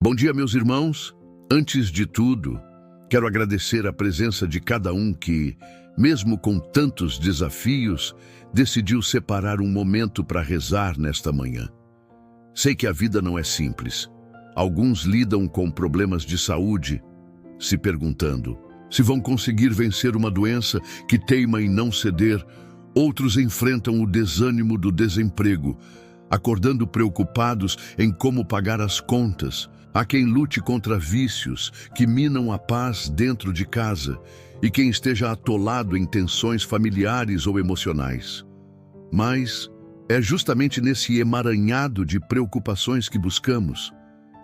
Bom dia, meus irmãos. Antes de tudo, quero agradecer a presença de cada um que, mesmo com tantos desafios, decidiu separar um momento para rezar nesta manhã. Sei que a vida não é simples. Alguns lidam com problemas de saúde, se perguntando se vão conseguir vencer uma doença que teima em não ceder. Outros enfrentam o desânimo do desemprego, acordando preocupados em como pagar as contas. Há quem lute contra vícios que minam a paz dentro de casa e quem esteja atolado em tensões familiares ou emocionais. Mas é justamente nesse emaranhado de preocupações que buscamos,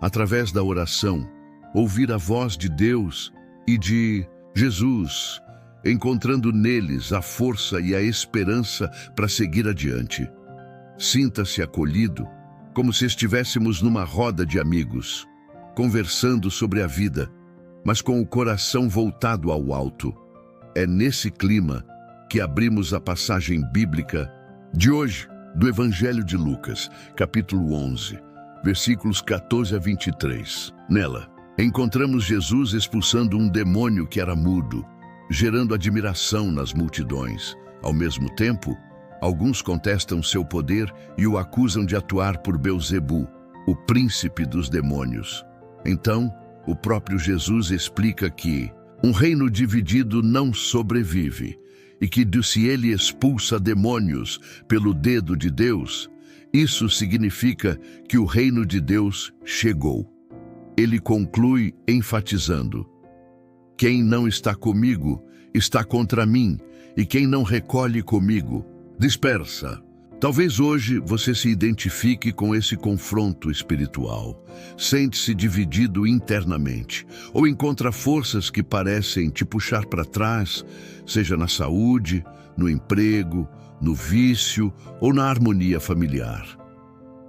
através da oração, ouvir a voz de Deus e de Jesus, encontrando neles a força e a esperança para seguir adiante. Sinta-se acolhido, como se estivéssemos numa roda de amigos, conversando sobre a vida, mas com o coração voltado ao alto. É nesse clima que abrimos a passagem bíblica de hoje, do Evangelho de Lucas, capítulo 11, versículos 14 a 23. Nela, encontramos Jesus expulsando um demônio que era mudo, gerando admiração nas multidões. Ao mesmo tempo, alguns contestam seu poder e o acusam de atuar por Beelzebu, o príncipe dos demônios. Então, o próprio Jesus explica que um reino dividido não sobrevive e que se ele expulsa demônios pelo dedo de Deus, isso significa que o reino de Deus chegou. Ele conclui enfatizando: quem não está comigo está contra mim, e quem não recolhe comigo dispersa. Talvez hoje você se identifique com esse confronto espiritual, sente-se dividido internamente, ou encontra forças que parecem te puxar para trás, seja na saúde, no emprego, no vício ou na harmonia familiar.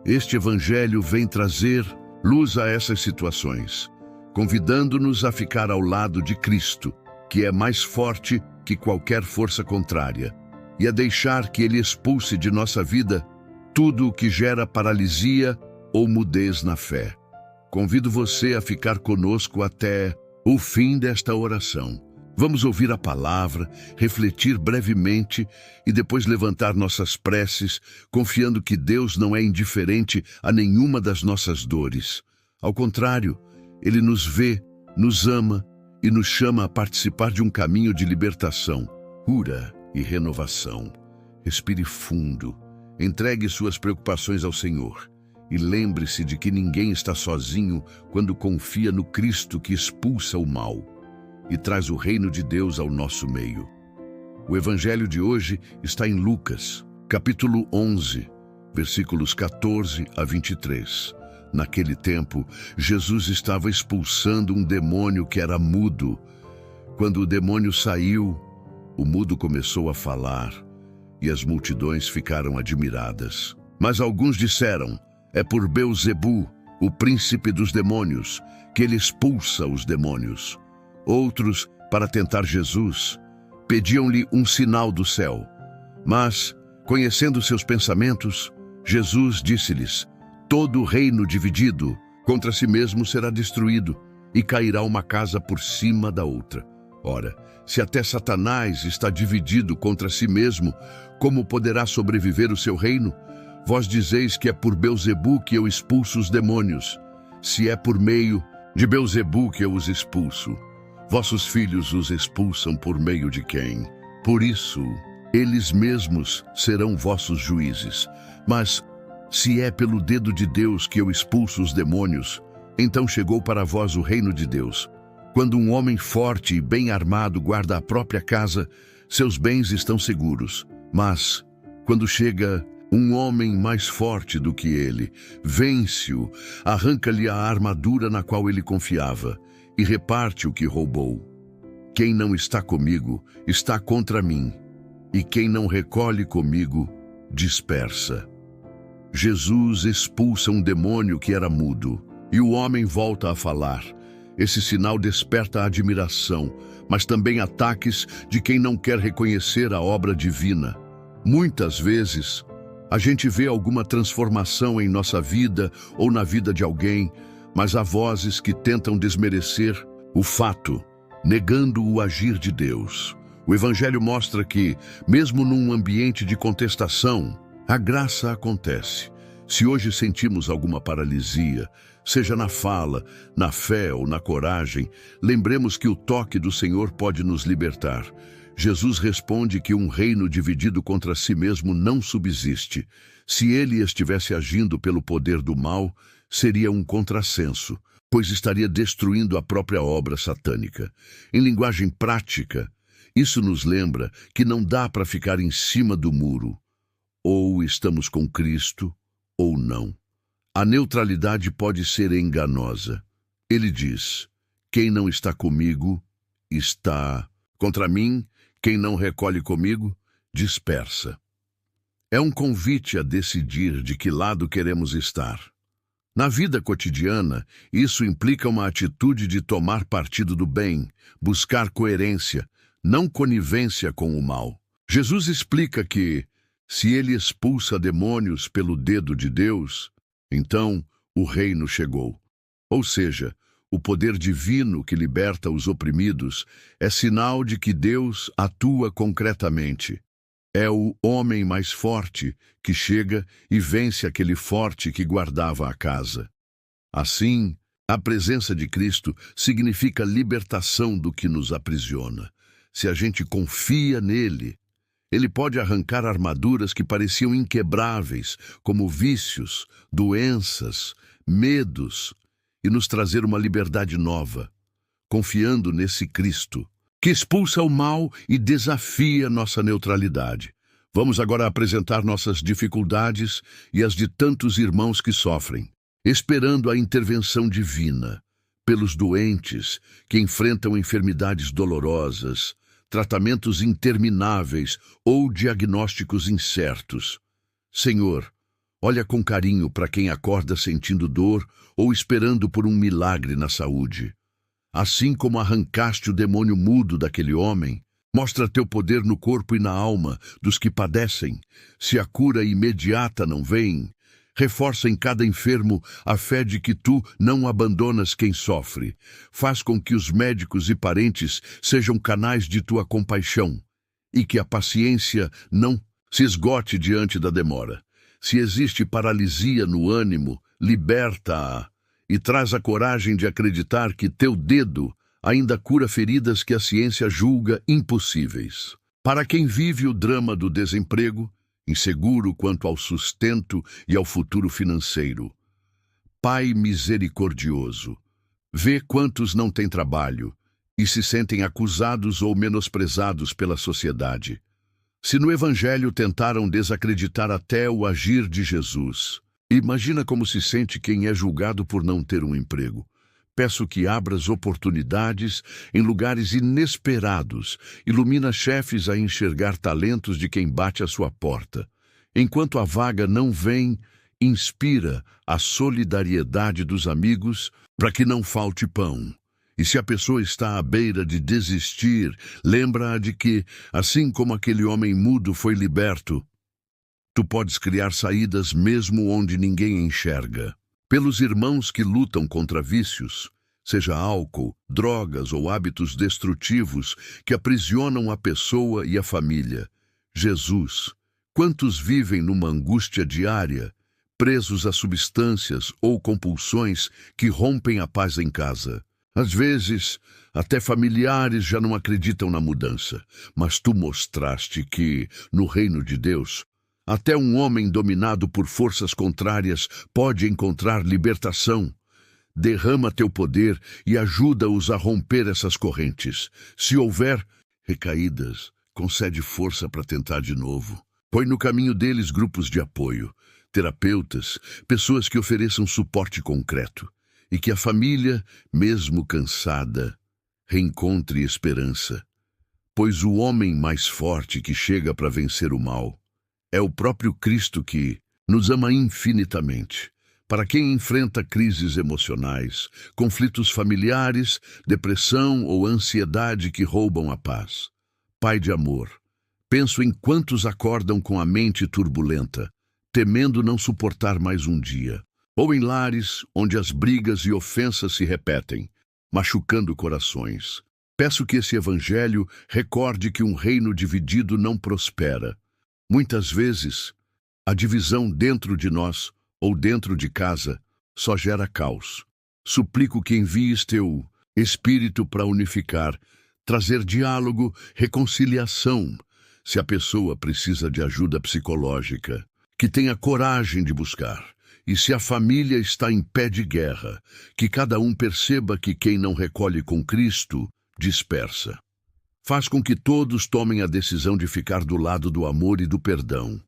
Este Evangelho vem trazer luz a essas situações, convidando-nos a ficar ao lado de Cristo, que é mais forte que qualquer força contrária, e a deixar que Ele expulse de nossa vida tudo o que gera paralisia ou mudez na fé. Convido você a ficar conosco até o fim desta oração. Vamos ouvir a palavra, refletir brevemente e depois levantar nossas preces, confiando que Deus não é indiferente a nenhuma das nossas dores. Ao contrário, Ele nos vê, nos ama e nos chama a participar de um caminho de libertação, cura e renovação. Respire fundo, entregue suas preocupações ao Senhor e lembre-se de que ninguém está sozinho quando confia no Cristo que expulsa o mal e traz o reino de Deus ao nosso meio. O Evangelho de hoje está em Lucas, capítulo 11, versículos 14 a 23. Naquele tempo, Jesus estava expulsando um demônio que era mudo. Quando o demônio saiu, o mudo começou a falar e as multidões ficaram admiradas. Mas alguns disseram: é por Beelzebu, o príncipe dos demônios, que ele expulsa os demônios. Outros, para tentar Jesus, pediam-lhe um sinal do céu. Mas, conhecendo seus pensamentos, Jesus disse-lhes: todo reino dividido contra si mesmo será destruído, e cairá uma casa por cima da outra. Ora, se até Satanás está dividido contra si mesmo, como poderá sobreviver o seu reino? Vós dizeis que é por Beelzebu que eu expulso os demônios. Se é por meio de Beelzebu que eu os expulso, vossos filhos os expulsam por meio de quem? Por isso, eles mesmos serão vossos juízes. Mas, se é pelo dedo de Deus que eu expulso os demônios, então chegou para vós o reino de Deus. Quando um homem forte e bem armado guarda a própria casa, seus bens estão seguros. Mas, quando chega um homem mais forte do que ele, vence-o, arranca-lhe a armadura na qual ele confiava e reparte o que roubou. Quem não está comigo está contra mim, e quem não recolhe comigo dispersa. Jesus expulsa um demônio que era mudo, e o homem volta a falar. Esse sinal desperta a admiração, mas também ataques de quem não quer reconhecer a obra divina. Muitas vezes, a gente vê alguma transformação em nossa vida ou na vida de alguém, mas há vozes que tentam desmerecer o fato, negando o agir de Deus. O Evangelho mostra que, mesmo num ambiente de contestação, a graça acontece. Se hoje sentimos alguma paralisia, seja na fala, na fé ou na coragem, lembremos que o toque do Senhor pode nos libertar. Jesus responde que um reino dividido contra si mesmo não subsiste. Se ele estivesse agindo pelo poder do mal, seria um contrassenso, pois estaria destruindo a própria obra satânica. Em linguagem prática, isso nos lembra que não dá para ficar em cima do muro. Ou estamos com Cristo, ou não. A neutralidade pode ser enganosa. Ele diz: quem não está comigo, está contra mim. Quem não recolhe comigo, dispersa. É um convite a decidir de que lado queremos estar. Na vida cotidiana, isso implica uma atitude de tomar partido do bem, buscar coerência, não conivência com o mal. Jesus explica que, se ele expulsa demônios pelo dedo de Deus, então o reino chegou. Ou seja, o poder divino que liberta os oprimidos é sinal de que Deus atua concretamente. É o homem mais forte que chega e vence aquele forte que guardava a casa. Assim, a presença de Cristo significa libertação do que nos aprisiona. Se a gente confia nele, ele pode arrancar armaduras que pareciam inquebráveis, como vícios, doenças, medos, e nos trazer uma liberdade nova, confiando nesse Cristo, que expulsa o mal e desafia nossa neutralidade. Vamos agora apresentar nossas dificuldades e as de tantos irmãos que sofrem, esperando a intervenção divina, pelos doentes que enfrentam enfermidades dolorosas, tratamentos intermináveis ou diagnósticos incertos. Senhor, olha com carinho para quem acorda sentindo dor ou esperando por um milagre na saúde. Assim como arrancaste o demônio mudo daquele homem, mostra teu poder no corpo e na alma dos que padecem. Se a cura imediata não vem, reforça em cada enfermo a fé de que tu não abandonas quem sofre. Faz com que os médicos e parentes sejam canais de tua compaixão e que a paciência não se esgote diante da demora. Se existe paralisia no ânimo, liberta-a e traz a coragem de acreditar que teu dedo ainda cura feridas que a ciência julga impossíveis. Para quem vive o drama do desemprego, inseguro quanto ao sustento e ao futuro financeiro, Pai misericordioso, vê quantos não têm trabalho e se sentem acusados ou menosprezados pela sociedade. Se no Evangelho tentaram desacreditar até o agir de Jesus, imagina como se sente quem é julgado por não ter um emprego. Peço que abras oportunidades em lugares inesperados, ilumina chefes a enxergar talentos de quem bate à sua porta. Enquanto a vaga não vem, inspira a solidariedade dos amigos para que não falte pão. E se a pessoa está à beira de desistir, lembra-a de que, assim como aquele homem mudo foi liberto, tu podes criar saídas mesmo onde ninguém enxerga. Pelos irmãos que lutam contra vícios, seja álcool, drogas ou hábitos destrutivos que aprisionam a pessoa e a família. Jesus, quantos vivem numa angústia diária, presos a substâncias ou compulsões que rompem a paz em casa? Às vezes, até familiares já não acreditam na mudança, mas tu mostraste que, no reino de Deus, até um homem dominado por forças contrárias pode encontrar libertação. Derrama teu poder e ajuda-os a romper essas correntes. Se houver recaídas, concede força para tentar de novo. Põe no caminho deles grupos de apoio, terapeutas, pessoas que ofereçam suporte concreto. E que a família, mesmo cansada, reencontre esperança. Pois o homem mais forte que chega para vencer o mal é o próprio Cristo que nos ama infinitamente. Para quem enfrenta crises emocionais, conflitos familiares, depressão ou ansiedade que roubam a paz. Pai de amor, penso em quantos acordam com a mente turbulenta, temendo não suportar mais um dia. ou em lares onde as brigas e ofensas se repetem, machucando corações. Peço que esse evangelho recorde que um reino dividido não prospera. Muitas vezes, a divisão dentro de nós ou dentro de casa só gera caos. Suplico que envies teu Espírito para unificar, trazer diálogo, reconciliação, se a pessoa precisa de ajuda psicológica, que tenha coragem de buscar. E se a família está em pé de guerra, que cada um perceba que quem não recolhe com Cristo, dispersa. Faz com que todos tomem a decisão de ficar do lado do amor e do perdão,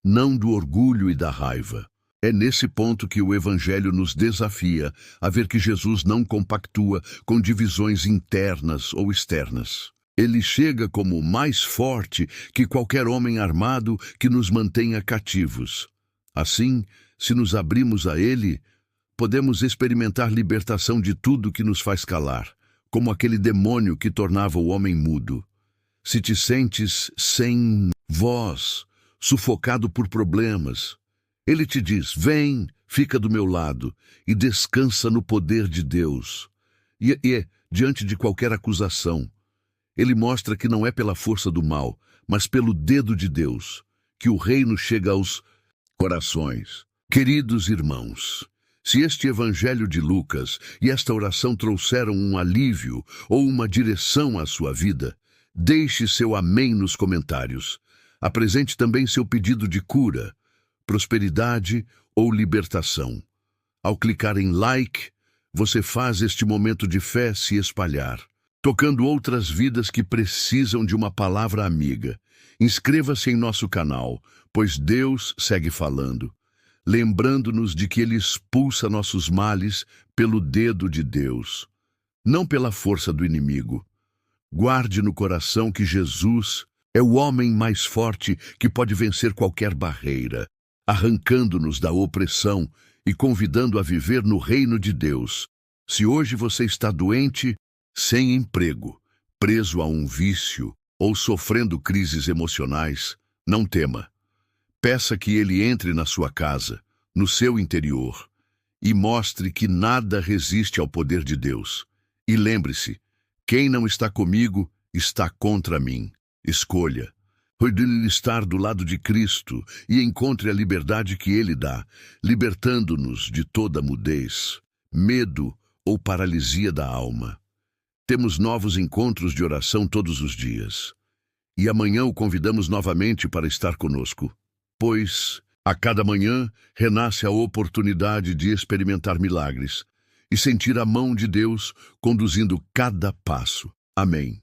não do orgulho e da raiva. É nesse ponto que o Evangelho nos desafia a ver que Jesus não compactua com divisões internas ou externas. Ele chega como mais forte que qualquer homem armado que nos mantenha cativos. Assim, se nos abrimos a Ele, podemos experimentar libertação de tudo que nos faz calar, como aquele demônio que tornava o homem mudo. Se te sentes sem voz, sufocado por problemas, Ele te diz: vem, fica do meu lado e descansa no poder de Deus. E diante de qualquer acusação, Ele mostra que não é pela força do mal, mas pelo dedo de Deus, que o reino chega aos corações. Queridos irmãos, se este Evangelho de Lucas e esta oração trouxeram um alívio ou uma direção à sua vida, deixe seu amém nos comentários. Apresente também seu pedido de cura, prosperidade ou libertação. Ao clicar em like, você faz este momento de fé se espalhar, tocando outras vidas que precisam de uma palavra amiga. Inscreva-se em nosso canal, pois Deus segue falando, lembrando-nos de que Ele expulsa nossos males pelo dedo de Deus, não pela força do inimigo. Guarde no coração que Jesus é o homem mais forte que pode vencer qualquer barreira, arrancando-nos da opressão e convidando a viver no reino de Deus. Se hoje você está doente, sem emprego, preso a um vício ou sofrendo crises emocionais, não tema. Peça que Ele entre na sua casa, no seu interior, e mostre que nada resiste ao poder de Deus. E lembre-se, quem não está comigo está contra mim. Escolha estar do lado de Cristo e encontre a liberdade que Ele dá, libertando-nos de toda mudez, medo ou paralisia da alma. Temos novos encontros de oração todos os dias. E amanhã o convidamos novamente para estar conosco, pois a cada manhã renasce a oportunidade de experimentar milagres e sentir a mão de Deus conduzindo cada passo. Amém.